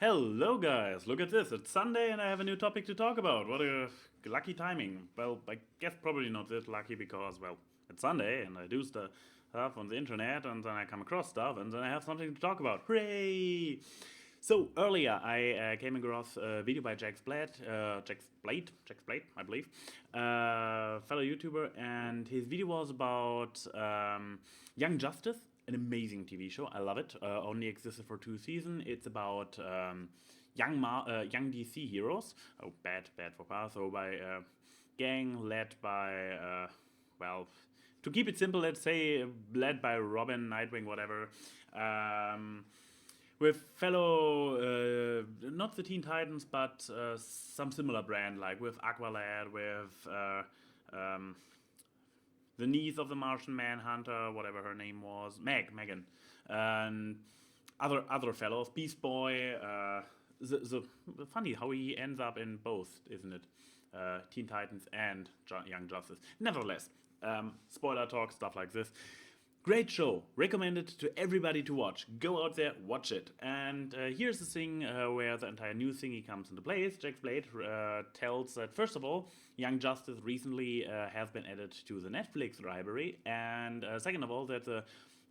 Hello, guys. Look at this. It's Sunday and I have a new topic to talk about. What a lucky timing. Well, I guess probably not that lucky because, well, it's Sunday and I do stuff on the internet and then I come across stuff and then I have something to talk about. Hooray! So earlier I came across a video by Jax Blade, I believe, fellow YouTuber, and his video was about Young Justice, an amazing TV show. I love it. Only existed for 2 seasons. It's about young DC heroes. Oh, bad for past. So by gang led by well, to keep it simple, let's say led by Robin, Nightwing, whatever. With fellow, not the Teen Titans, but some similar brand, like with Aqualad, with the niece of the Martian Manhunter, whatever her name was, Megan, and other fellows, Beast Boy. Funny how he ends up in both, isn't it? Teen Titans and Young Justice. Nevertheless, spoiler talk, stuff like this. Great show, recommended to everybody to watch. Go out there, watch it. And here's the thing where the entire new thingy comes into place. Jax Blade tells that, first of all, Young Justice recently has been added to the Netflix library. And second of all, that the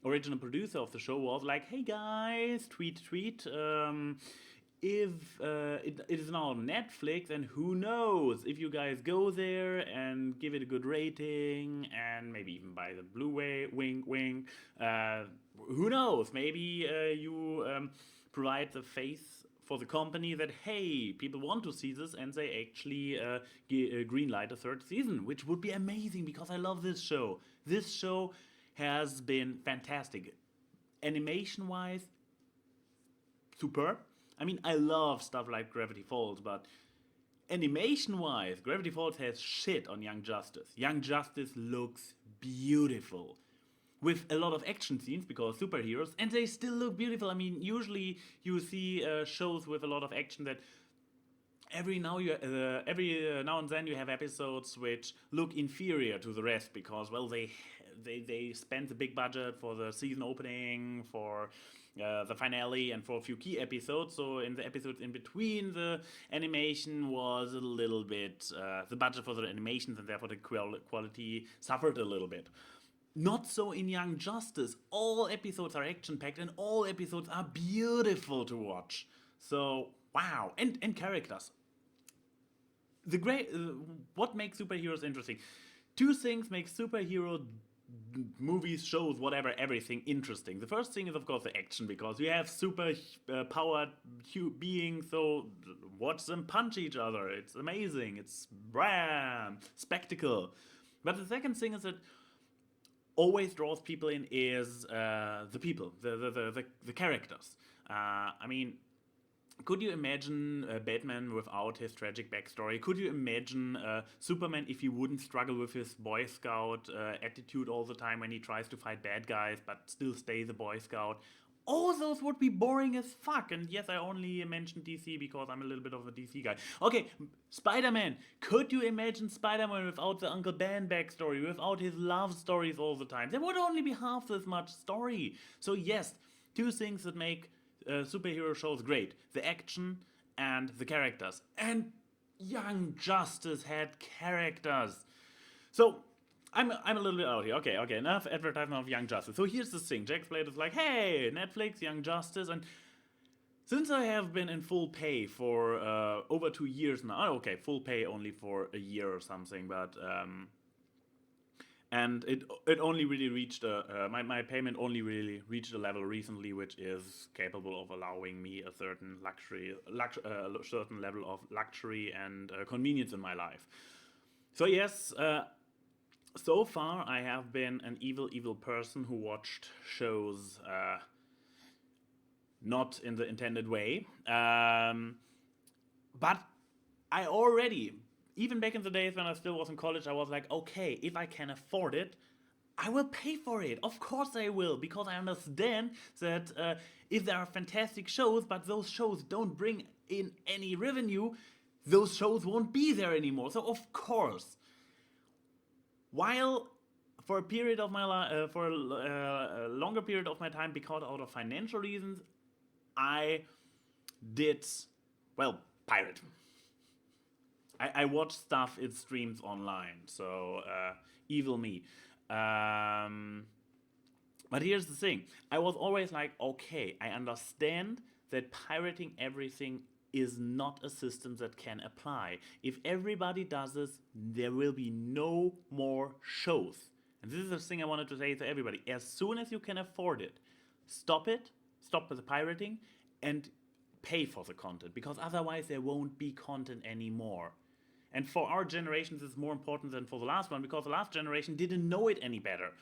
original producer of the show was like, hey guys, tweet, if it is now on Netflix, and who knows, if you guys go there and give it a good rating and maybe even buy the Blu-ray, wink, who knows, maybe you provide the face for the company that, hey, people want to see this and they actually greenlight a third season, which would be amazing because I love this show. This show has been fantastic. Animation-wise, superb. I mean, I love stuff like Gravity Falls, but animation-wise, Gravity Falls has shit on Young Justice. Young Justice looks beautiful. With a lot of action scenes, because superheroes, and they still look beautiful. I mean, usually you see shows with a lot of action that every now and then you have episodes which look inferior to the rest because, well, they spent the big budget for the season opening, for the finale, and for a few key episodes. So in the episodes in between, the animation was a little bit, the budget for the animations and therefore the quality suffered a little bit. Not so in Young Justice. All episodes are action-packed and all episodes are beautiful to watch. So, wow. And characters. What makes superheroes interesting? Two things make superhero movies, shows, whatever, everything interesting. The first thing is, of course, the action, because you have super powered beings, so watch them punch each other. It's amazing. It's bam, spectacle. But the second thing is that always draws people in is the people, the characters. I mean, could you imagine Batman without his tragic backstory? Could you imagine Superman if he wouldn't struggle with his Boy Scout attitude all the time when he tries to fight bad guys but still stay the Boy Scout? All those would be boring as fuck. And yes, I only mentioned DC because I'm a little bit of a DC guy. Okay, Spider-Man. Could you imagine Spider-Man without the Uncle Ben backstory, without his love stories all the time? There would only be half as much story. So yes, two things that make superhero shows great: the action and the characters. And Young Justice had characters. So I'm a little bit out here. Okay, enough advertisement of Young Justice. So here's the thing: Jax Blade is like, hey, Netflix, Young Justice, and since I have been in full pay for over 2 years now, okay, full pay only for a year or something, but and it only really reached my payment only really reached a level recently which is capable of allowing me a certain certain level of luxury and convenience in my life. So yes, so far I have been an evil person who watched shows not in the intended way, but I already, even back in the days when I still was in college, I was like, okay, if I can afford it, I will pay for it. Of course I will, because I understand that if there are fantastic shows, but those shows don't bring in any revenue, those shows won't be there anymore. So of course, while for a period of my life, for a longer period of my time, because out of financial reasons, I did, well, pirate. I watch stuff it streams online, so evil me. Um, but here's the thing: I was always like, okay, I understand that pirating everything is not a system that can apply. If everybody does this, there will be no more shows. And this is the thing I wanted to say to everybody: as soon as you can afford it, stop it, stop with the pirating, and pay for the content, because otherwise there won't be content anymore. And for our generation, this is more important than for the last one, because the last generation didn't know it any better.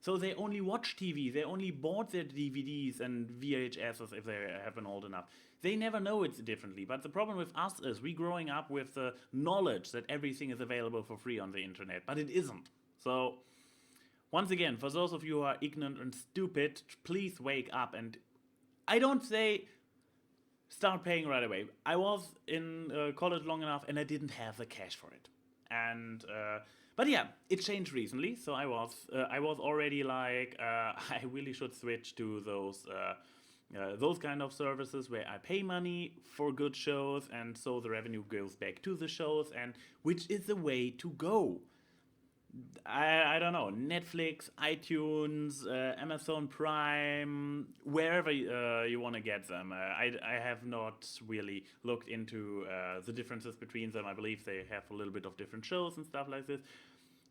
So they only watch TV, they only bought their DVDs and VHSs if they have been old enough. They never know it differently. But the problem with us is we growing up with the knowledge that everything is available for free on the internet, but it isn't. So once again, for those of you who are ignorant and stupid, please wake up. And I don't say start paying right away. I was in college long enough and I didn't have the cash for it. And but yeah, it changed recently. So I was already like I really should switch to those kind of services where I pay money for good shows, and so the revenue goes back to the shows, and which is the way to go. I don't know, Netflix, iTunes, Amazon Prime, wherever you want to get them. I have not really looked into the differences between them. I believe they have a little bit of different shows and stuff like this.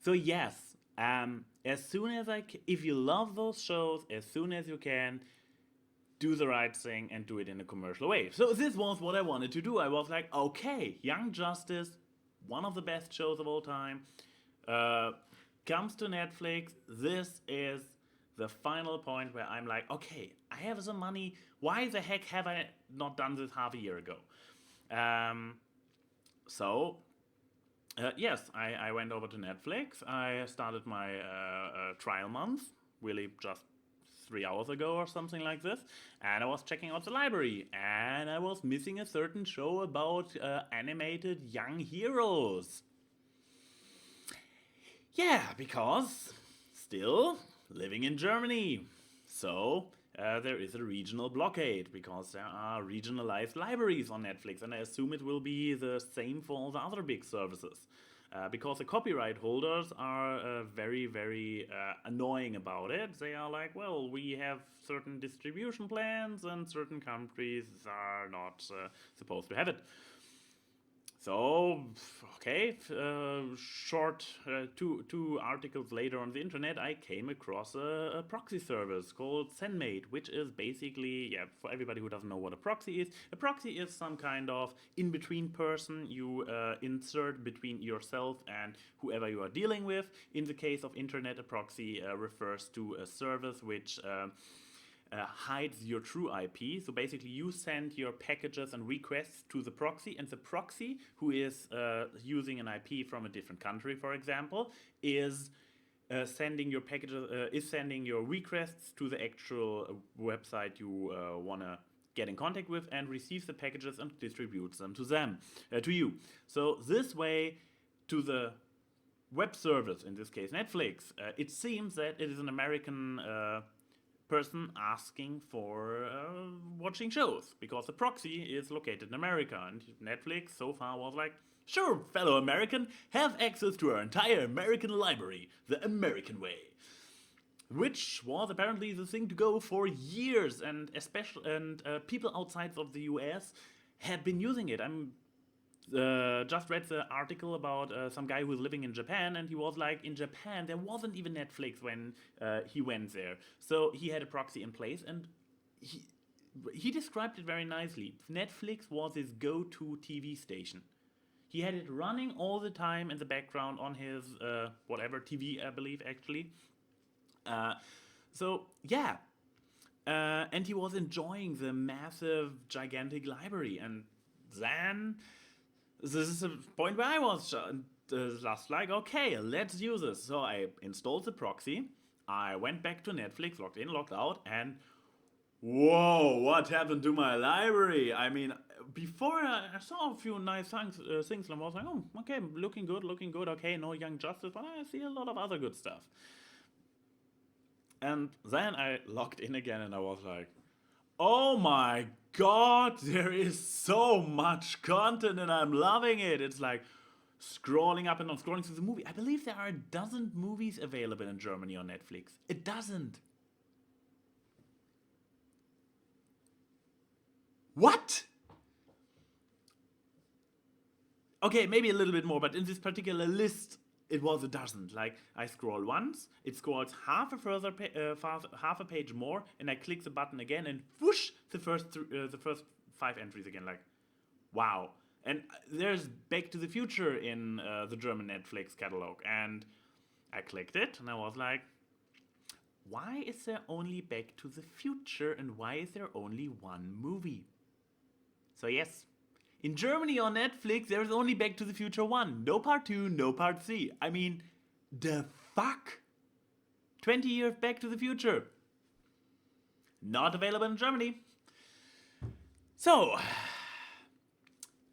So yes, as soon as if you love those shows, as soon as you can, do the right thing and do it in a commercial way. So this was what I wanted to do. I was like, okay, Young Justice, one of the best shows of all time, comes to Netflix. This is the final point where I'm like, okay, I have some money. Why the heck have I not done this half a year ago? Yes, I went over to Netflix. I started my trial month, really just 3 hours ago or something like this, and I was checking out the library, and I was missing a certain show about animated young heroes. Yeah, because still living in Germany. So there is a regional blockade because there are regionalized libraries on Netflix, and I assume it will be the same for all the other big services. Because the copyright holders are very, very annoying about it. They are like, well, we have certain distribution plans, and certain countries are not supposed to have it. So, okay, short two articles later on the internet, I came across a proxy service called ZenMate, which is basically, yeah, for everybody who doesn't know what a proxy is some kind of in-between person you insert between yourself and whoever you are dealing with. In the case of internet, a proxy refers to a service which hides your true IP. So basically you send your packages and requests to the proxy, and the proxy, who is using an IP from a different country, for example, is sending your packages, is sending your requests to the actual website you want to get in contact with, and receives the packages and distributes them to you. So this way, to the web service, in this case Netflix, it seems that it is an American person asking for watching shows, because the proxy is located in America, and Netflix so far was like, sure, fellow American, have access to our entire American library, the American way. Which was apparently the thing to go for years, and people outside of the US had been using it. I'm just read the article about some guy who was living in Japan, and he was like, in Japan there wasn't even Netflix when he went there. So he had a proxy in place, and he described it very nicely. Netflix was his go-to TV station. He had it running all the time in the background on his whatever TV, I believe, actually. So yeah, and he was enjoying the massive, gigantic library, and then this is a point where I was just like, okay, let's use this. So I installed the proxy, I went back to Netflix, logged in, logged out, and whoa, what happened to my library? I mean, before I saw a few nice things, and I was like, oh, okay, looking good, okay, no Young Justice, but I see a lot of other good stuff. And then I logged in again, and I was like, oh my God, there is so much content and I'm loving it. It's like scrolling up and on, scrolling through the movie. I believe there are a dozen movies available in Germany on Netflix. A dozen. What? Okay, maybe a little bit more, but in this particular list, it was a dozen. Like I scroll once, it scrolls half a page more, and I click the button again, and whoosh, the first 5 entries again. Like, wow. And there's Back to the Future in the German Netflix catalog, and I clicked it, and I was like, why is there only Back to the Future, and why is there only one movie? So yes, in Germany on Netflix, there's only Back to the Future 1. No part 2, no part 3. I mean, the fuck? 20 years Back to the Future. Not available in Germany. So,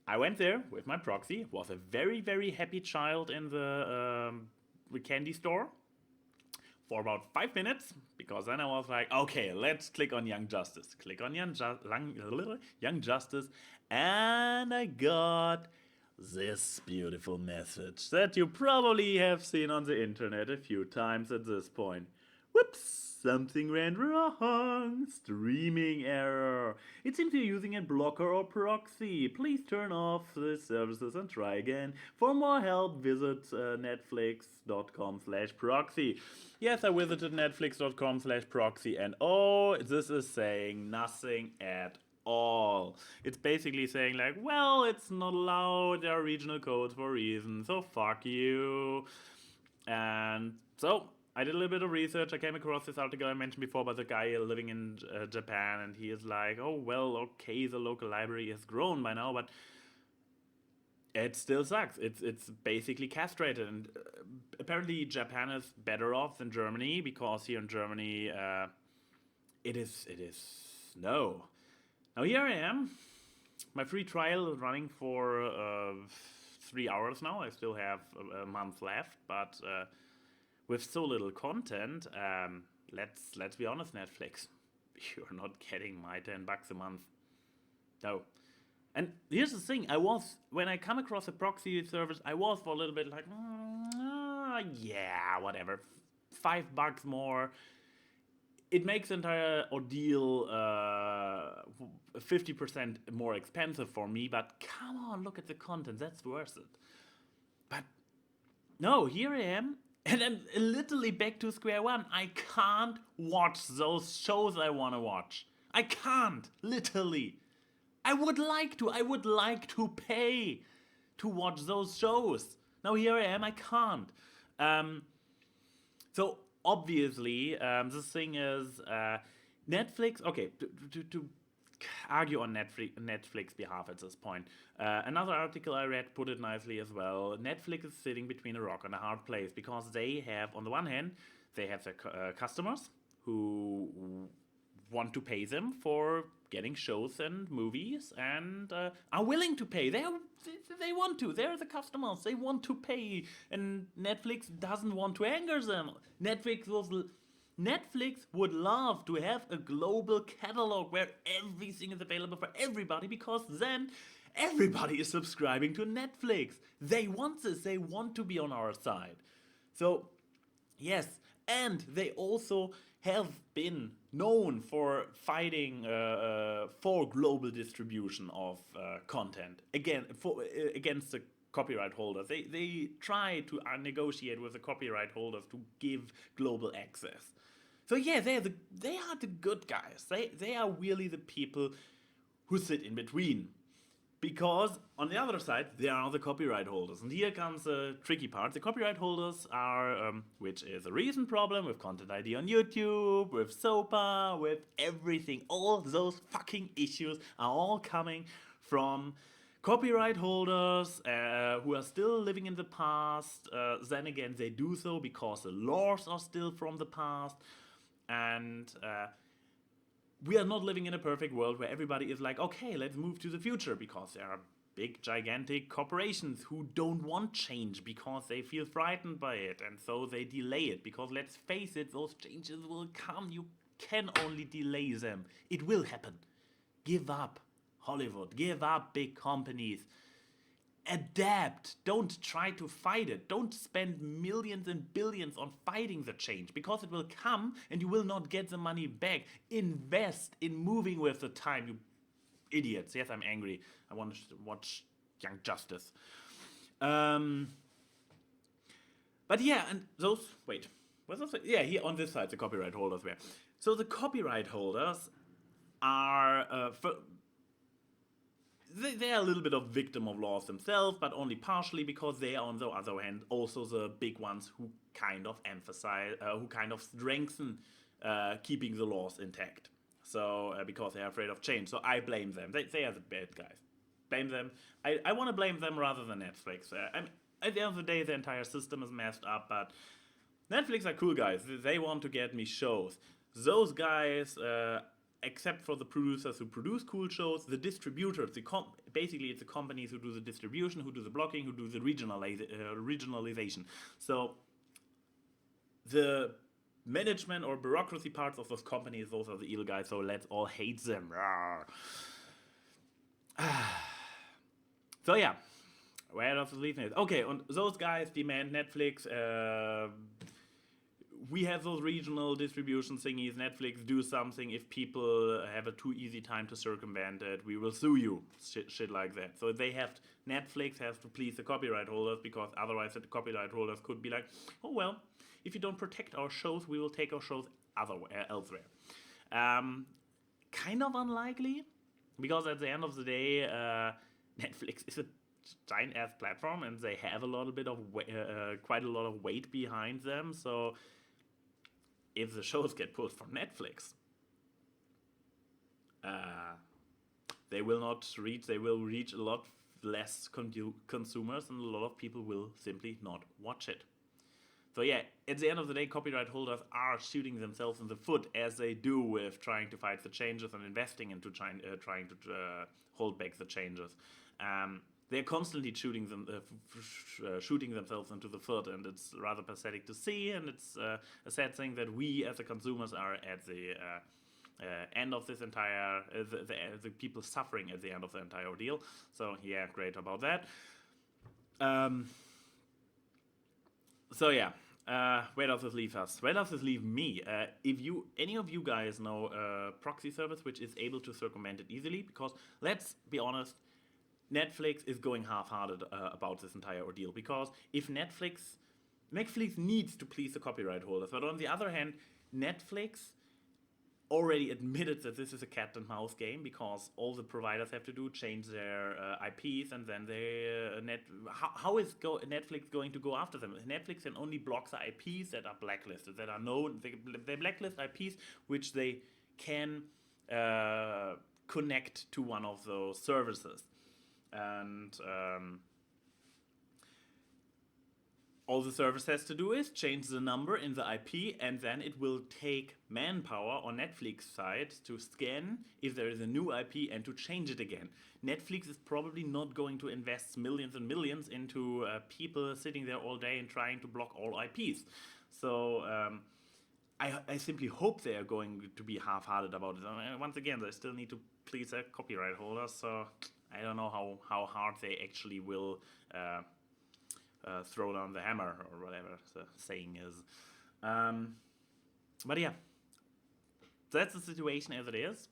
I went there with my Proxy. Was a very, very happy child in the candy store for about 5 minutes, because then I was like, okay, let's click on Young Justice. Click on Young Justice, and I got this beautiful message that you probably have seen on the internet a few times at this point. Whoops, something went wrong. Streaming error. It seems you're using a blocker or proxy. Please turn off the services and try again. For more help, visit netflix.com/proxy. Yes, I visited netflix.com/proxy, and oh, this is saying nothing at all. It's basically saying like, well, it's not allowed, there are regional codes for a reason, so fuck you. And so I did a little bit of research. I came across this article I mentioned before about the guy living in Japan, and he is like, oh, well, okay, the local library has grown by now, but it still sucks. It's basically castrated, and apparently Japan is better off than Germany, because here in Germany it is no. Now here I am. My free trial is running for 3 hours now. I still have a month left, but with so little content, let's be honest, Netflix, you're not getting my $10 a month. No. And here's the thing, when I come across a proxy service, I was for a little bit like, yeah, whatever, $5 more. It makes the entire ordeal 50% more expensive for me, but come on, look at the content, that's worth it. But no, here I am, and I'm literally back to square one. I can't watch those shows I want to watch. I can't, literally. I would like to pay to watch those shows. Now here I am, I can't. So obviously, this thing is Netflix. Okay, to argue on Netflix behalf at this point. Another article I read put it nicely as well. Netflix is sitting between a rock and a hard place, because they have, on the one hand, they have their customers who want to pay them for getting shows and movies, and are willing to pay. They want to. They're the customers. They want to pay, and Netflix doesn't want to anger them. Netflix would love to have a global catalog where everything is available for everybody, because then everybody is subscribing to Netflix. They want this. They want to be on our side. So, yes, and they also have been known for fighting for global distribution of content against the copyright holders. They try to negotiate with the copyright holders to give global access. So yeah, they are the good guys. They are really the people who sit in between. Because on the other side, there are the copyright holders. And here comes the tricky part. The copyright holders are, which is a recent problem with Content ID on YouTube, with SOPA, with everything. All those fucking issues are all coming from copyright holders who are still living in the past. Then again, they do so because the laws are still from the past. And we are not living in a perfect world where everybody is like, okay, let's move to the future, because there are big, gigantic corporations who don't want change because they feel frightened by it, and so they delay it. Because let's face it, those changes will come. You can only delay them. It will happen. Give up, Hollywood. Give up, big companies. Adapt. Don't try to fight it. Don't spend millions and billions on fighting the change, because it will come and you will not get the money back. Invest in moving with the time, you idiots. Yes, I'm angry. I want to watch Young Justice. But yeah, and those. Wait. What's those? Yeah, here on this side, the copyright holders were. So the copyright holders are. They are a little bit of victim of laws themselves, but only partially, because they are, on the other hand, also the big ones who kind of emphasize, who kind of strengthen keeping the laws intact. So because they are afraid of change. So I blame them. They are the bad guys. Blame them. I want to blame them rather than Netflix. At the end of the day, the entire system is messed up, but Netflix are cool guys. They want to get me shows. Those guys, except for the producers who produce cool shows, the distributors, basically it's the companies who do the distribution, who do the blocking, who do the regionalization. So the management or bureaucracy parts of those companies, those are the evil guys, so let's all hate them. So yeah, where does it leave me? Okay, and those guys demand Netflix. We have those regional distribution thingies. Netflix, do something. If people have a too easy time to circumvent it, we will sue you. Shit like that. So Netflix has to please the copyright holders, because otherwise the copyright holders could be like, oh well, if you don't protect our shows, we will take our shows elsewhere. Kind of unlikely, because at the end of the day, Netflix is a giant ass platform, and they have quite a lot of weight behind them. So if the shows get pulled from Netflix, they will reach a lot less consumers, and a lot of people will simply not watch it. So yeah, at the end of the day, copyright holders are shooting themselves in the foot, as they do with trying to fight the changes and investing into trying to hold back the changes. They're constantly shooting themselves into the foot, and it's rather pathetic to see, and it's a sad thing that we as the consumers are at the end of this entire, the people suffering at the end of the entire ordeal. So yeah, great about that. So yeah, where does this leave us? Where does this leave me? If any of you guys know a proxy service which is able to circumvent it easily, because let's be honest, Netflix is going half-hearted about this entire ordeal, because if Netflix needs to please the copyright holders, but on the other hand, Netflix already admitted that this is a cat and mouse game, because all the providers have to do change their IPs, and then how is Netflix going to go after them? Netflix can only block the IPs that are blacklisted, that are known. They blacklist IPs which they can connect to one of those services. And all the service has to do is change the number in the IP, and then it will take manpower on Netflix side to scan if there is a new IP and to change it again. Netflix is probably not going to invest millions and millions into people sitting there all day and trying to block all IPs. So I simply hope they are going to be half-hearted about it. I mean, once again, they still need to please their copyright holders, so I don't know how hard they actually will throw down the hammer, or whatever the saying is. But yeah, that's the situation as it is.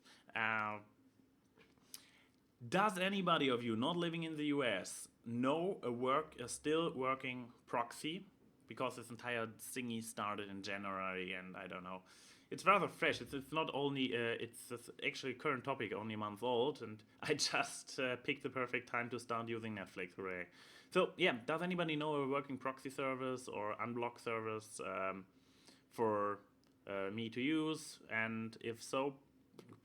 Does anybody of you not living in the US know a still working proxy? Because this entire thingy started in January, and I don't know. It's rather fresh. It's not only, it's actually current topic, only a month old, and I just picked the perfect time to start using Netflix, hooray. So yeah, does anybody know a working proxy service or unblock service for me to use? And if so,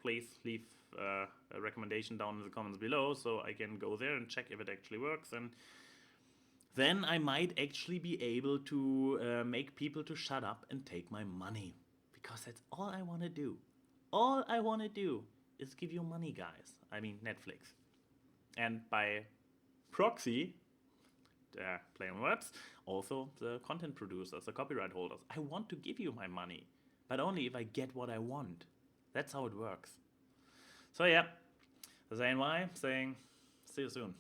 please leave a recommendation down in the comments below, so I can go there and check if it actually works, and then I might actually be able to make people to shut up and take my money. Because that's all I want to do. All I want to do is give you money, guys. I mean, Netflix. And by proxy, play on words, also the content producers, the copyright holders. I want to give you my money, but only if I get what I want. That's how it works. So yeah, Zane Y saying, see you soon.